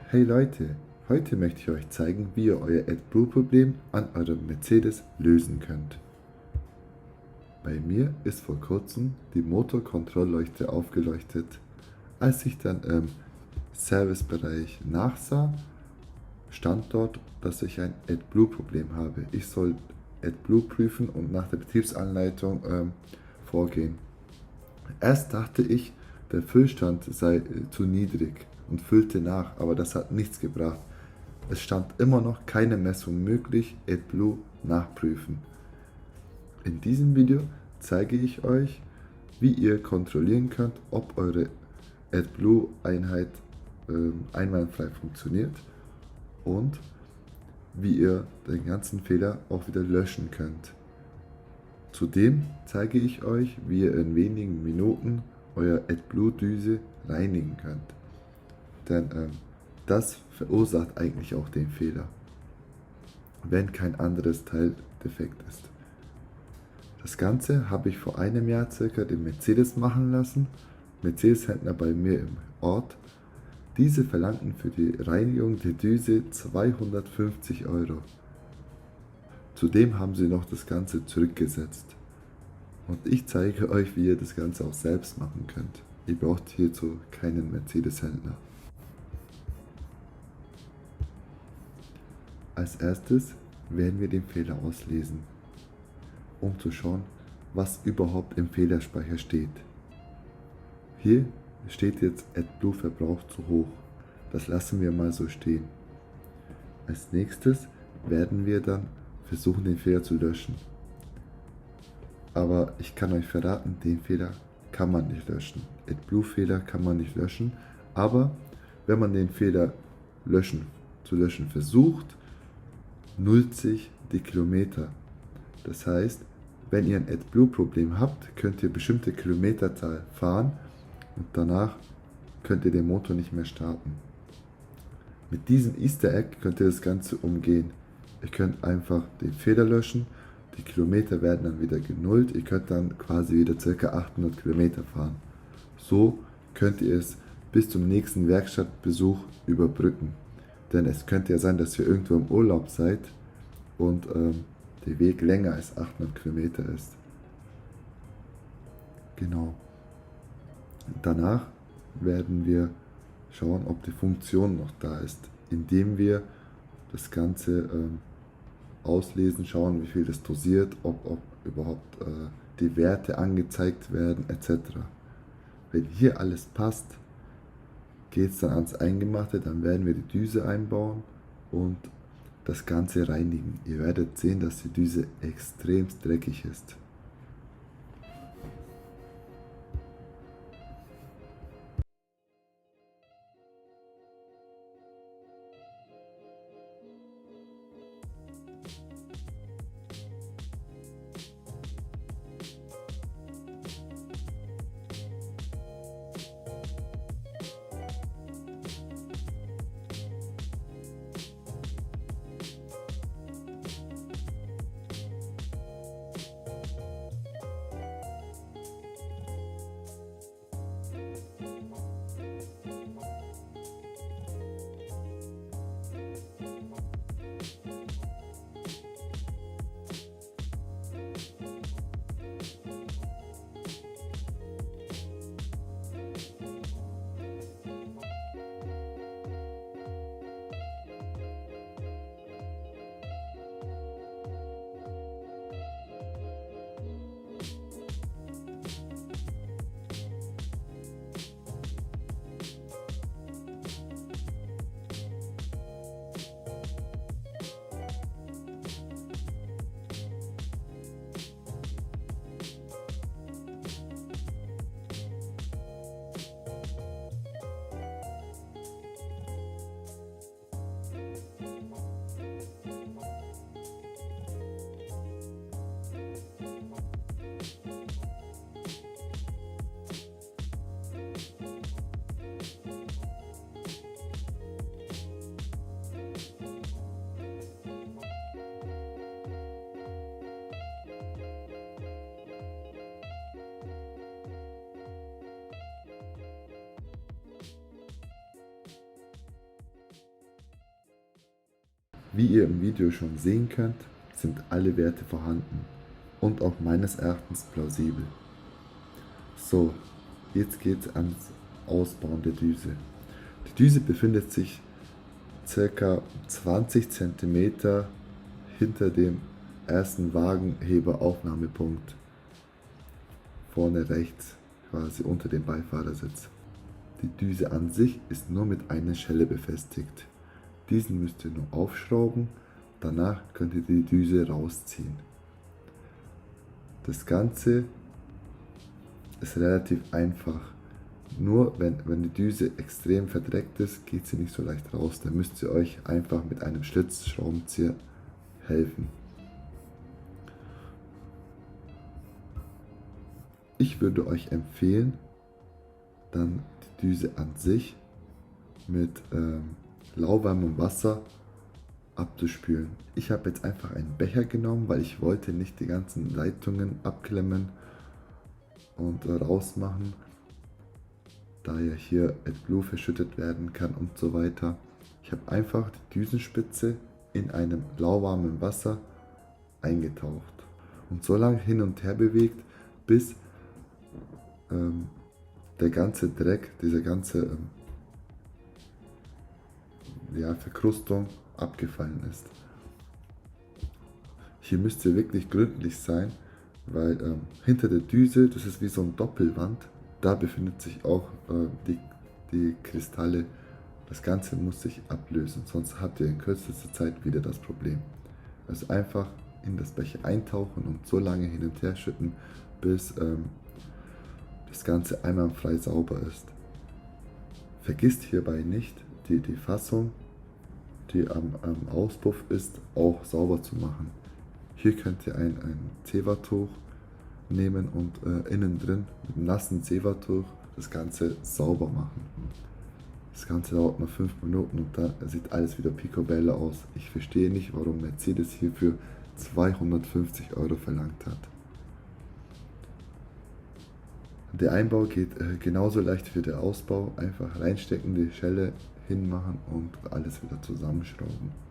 Hey Leute, heute möchte ich euch zeigen, wie ihr euer AdBlue-Problem an eurem Mercedes lösen könnt. Bei mir ist vor kurzem die Motorkontrollleuchte aufgeleuchtet. Als ich dann im Servicebereich nachsah, stand dort, dass ich ein AdBlue-Problem habe. Ich soll AdBlue prüfen und nach der Betriebsanleitung vorgehen. Erst dachte ich, der Füllstand sei zu niedrig und füllte nach, aber das hat nichts gebracht. Es stand immer noch keine Messung möglich, AdBlue nachprüfen. In diesem Video zeige ich euch, wie ihr kontrollieren könnt, ob eure AdBlue-Einheit einwandfrei funktioniert und wie ihr den ganzen Fehler auch wieder löschen könnt. Zudem zeige ich euch, wie ihr in wenigen Minuten euer AdBlue-Düse reinigen könnt. Denn das verursacht eigentlich auch den Fehler, wenn kein anderes Teil defekt ist. Das Ganze habe ich vor einem Jahr circa den Mercedes machen lassen, Mercedes-Händler bei mir im Ort. Diese verlangten für die Reinigung der Düse 250 €. Zudem haben sie noch das Ganze zurückgesetzt. Und ich zeige euch, wie ihr das Ganze auch selbst machen könnt. Ihr braucht hierzu keinen Mercedes-Händler. Als erstes werden wir den Fehler auslesen, um zu schauen, was überhaupt im Fehlerspeicher steht. Hier steht jetzt AdBlue-Verbrauch zu hoch. Das lassen wir mal so stehen. Als nächstes werden wir dann versuchen, den Fehler zu löschen. Aber ich kann euch verraten, den Fehler kann man nicht löschen. AdBlue-Fehler kann man nicht löschen, aber wenn man den Fehler zu löschen versucht, nullt sich die Kilometer. Das heißt, wenn ihr ein AdBlue-Problem habt, könnt ihr bestimmte Kilometerzahl fahren und danach könnt ihr den Motor nicht mehr starten. Mit diesem Easter Egg könnt ihr das Ganze umgehen. Ihr könnt einfach den Fehler löschen, die Kilometer werden dann wieder genullt, ihr könnt dann quasi wieder ca. 800 Kilometer fahren. So könnt ihr es bis zum nächsten Werkstattbesuch überbrücken. Denn es könnte ja sein, dass ihr irgendwo im Urlaub seid und der Weg länger als 800 Kilometer ist. Genau. Danach werden wir schauen, ob die Funktion noch da ist, indem wir das Ganze auslesen, schauen, wie viel das dosiert, ob überhaupt die Werte angezeigt werden, etc. Wenn hier alles passt, geht es dann ans Eingemachte, dann werden wir die Düse einbauen und das Ganze reinigen. Ihr werdet sehen, dass die Düse extrem dreckig ist. Wie ihr im Video schon sehen könnt, sind alle Werte vorhanden und auch meines Erachtens plausibel. So, jetzt geht es ans Ausbauen der Düse. Die Düse befindet sich ca. 20 cm hinter dem ersten Wagenheberaufnahmepunkt, vorne rechts, quasi unter dem Beifahrersitz. Die Düse an sich ist nur mit einer Schelle befestigt. Diesen müsst ihr nur aufschrauben, danach könnt ihr die Düse rausziehen. Das Ganze ist relativ einfach. Nur wenn die Düse extrem verdreckt ist, geht sie nicht so leicht raus. Dann müsst ihr euch einfach mit einem Schlitzschraubenzieher helfen. Ich würde euch empfehlen, dann die Düse an sich mit lauwarmem Wasser abzuspülen. Ich habe jetzt einfach einen Becher genommen, weil ich wollte nicht die ganzen Leitungen abklemmen und rausmachen, da ja hier AdBlue verschüttet werden kann und so weiter. Ich habe einfach die Düsenspitze in einem lauwarmen Wasser eingetaucht und so lange hin und her bewegt, bis der ganze Dreck, diese ganze Verkrustung abgefallen ist. Hier müsst ihr wirklich gründlich sein, weil hinter der Düse, das ist wie so eine Doppelwand, da befindet sich auch die Kristalle. Das Ganze muss sich ablösen, sonst habt ihr in kürzester Zeit wieder das Problem. Also einfach in das Becher eintauchen und so lange hin und her schütten, bis das Ganze einwandfrei sauber ist. Vergisst hierbei nicht, die Fassung, die am Auspuff ist, auch sauber zu machen. Hier könnt ihr ein Zewa-Tuch nehmen und innen drin mit einem nassen Zewa-Tuch das Ganze sauber machen. Das Ganze dauert nur 5 Minuten und dann sieht alles wieder picobello aus. Ich verstehe nicht, warum Mercedes hierfür 250 € verlangt hat. Der Einbau geht genauso leicht wie der Ausbau. Einfach reinstecken, die Schelle hinmachen und alles wieder zusammenschrauben.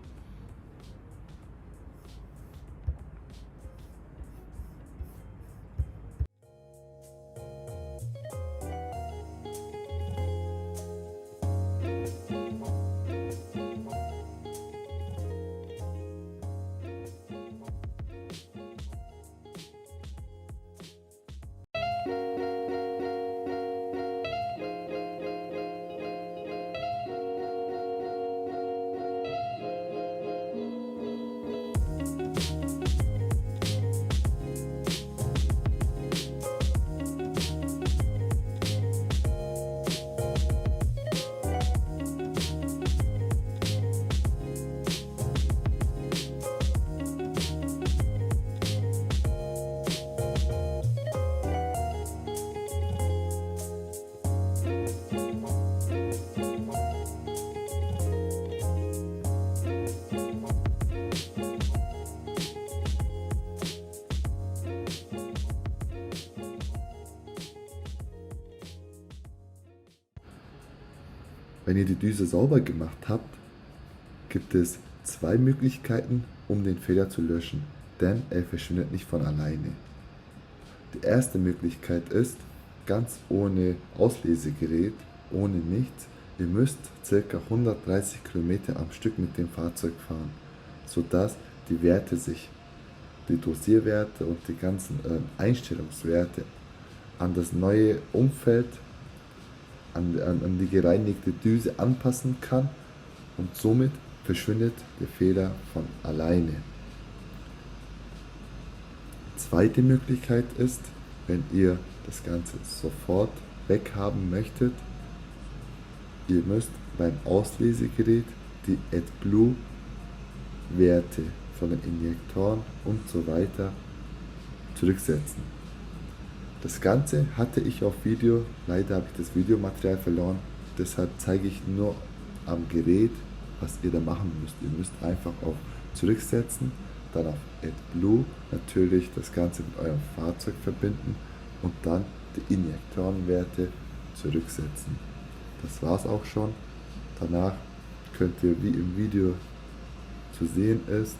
Wenn ihr die Düse sauber gemacht habt, gibt es 2 Möglichkeiten, um den Fehler zu löschen, denn er verschwindet nicht von alleine. Die erste Möglichkeit ist, ganz ohne Auslesegerät, ohne nichts, ihr müsst ca. 130 km am Stück mit dem Fahrzeug fahren, sodass die Werte sich, die Dosierwerte und die ganzen Einstellungswerte an das neue Umfeld, an die gereinigte Düse anpassen kann und somit verschwindet der Fehler von alleine. Zweite Möglichkeit ist, wenn ihr das Ganze sofort weghaben möchtet, ihr müsst beim Auslesegerät die AdBlue Werte von den Injektoren und so weiter zurücksetzen. Das Ganze hatte ich auf Video, leider habe ich das Videomaterial verloren, deshalb zeige ich nur am Gerät, was ihr da machen müsst. Ihr müsst einfach auf Zurücksetzen, dann auf AdBlue, natürlich das Ganze mit eurem Fahrzeug verbinden und dann die Injektorenwerte zurücksetzen. Das war's auch schon. Danach könnt ihr wie im Video versehen ist,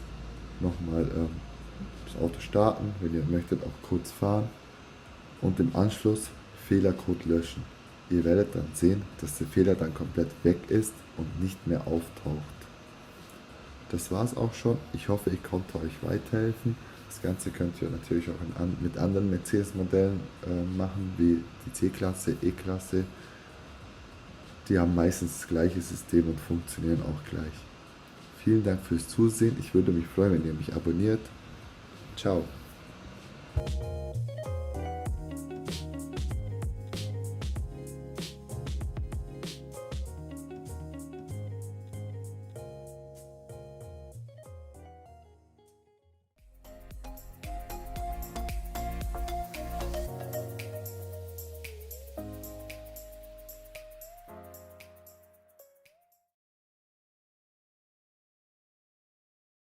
nochmal das Auto starten, wenn ihr möchtet auch kurz fahren und im Anschluss Fehlercode löschen. Ihr werdet dann sehen, dass der Fehler dann komplett weg ist und nicht mehr auftaucht. Das war's auch schon. Ich hoffe, ich konnte euch weiterhelfen. Das Ganze könnt ihr natürlich auch mit anderen Mercedes-Modellen machen, wie die C-Klasse, E-Klasse. Die haben meistens das gleiche System und funktionieren auch gleich. Vielen Dank fürs Zusehen. Ich würde mich freuen, wenn ihr mich abonniert. Ciao.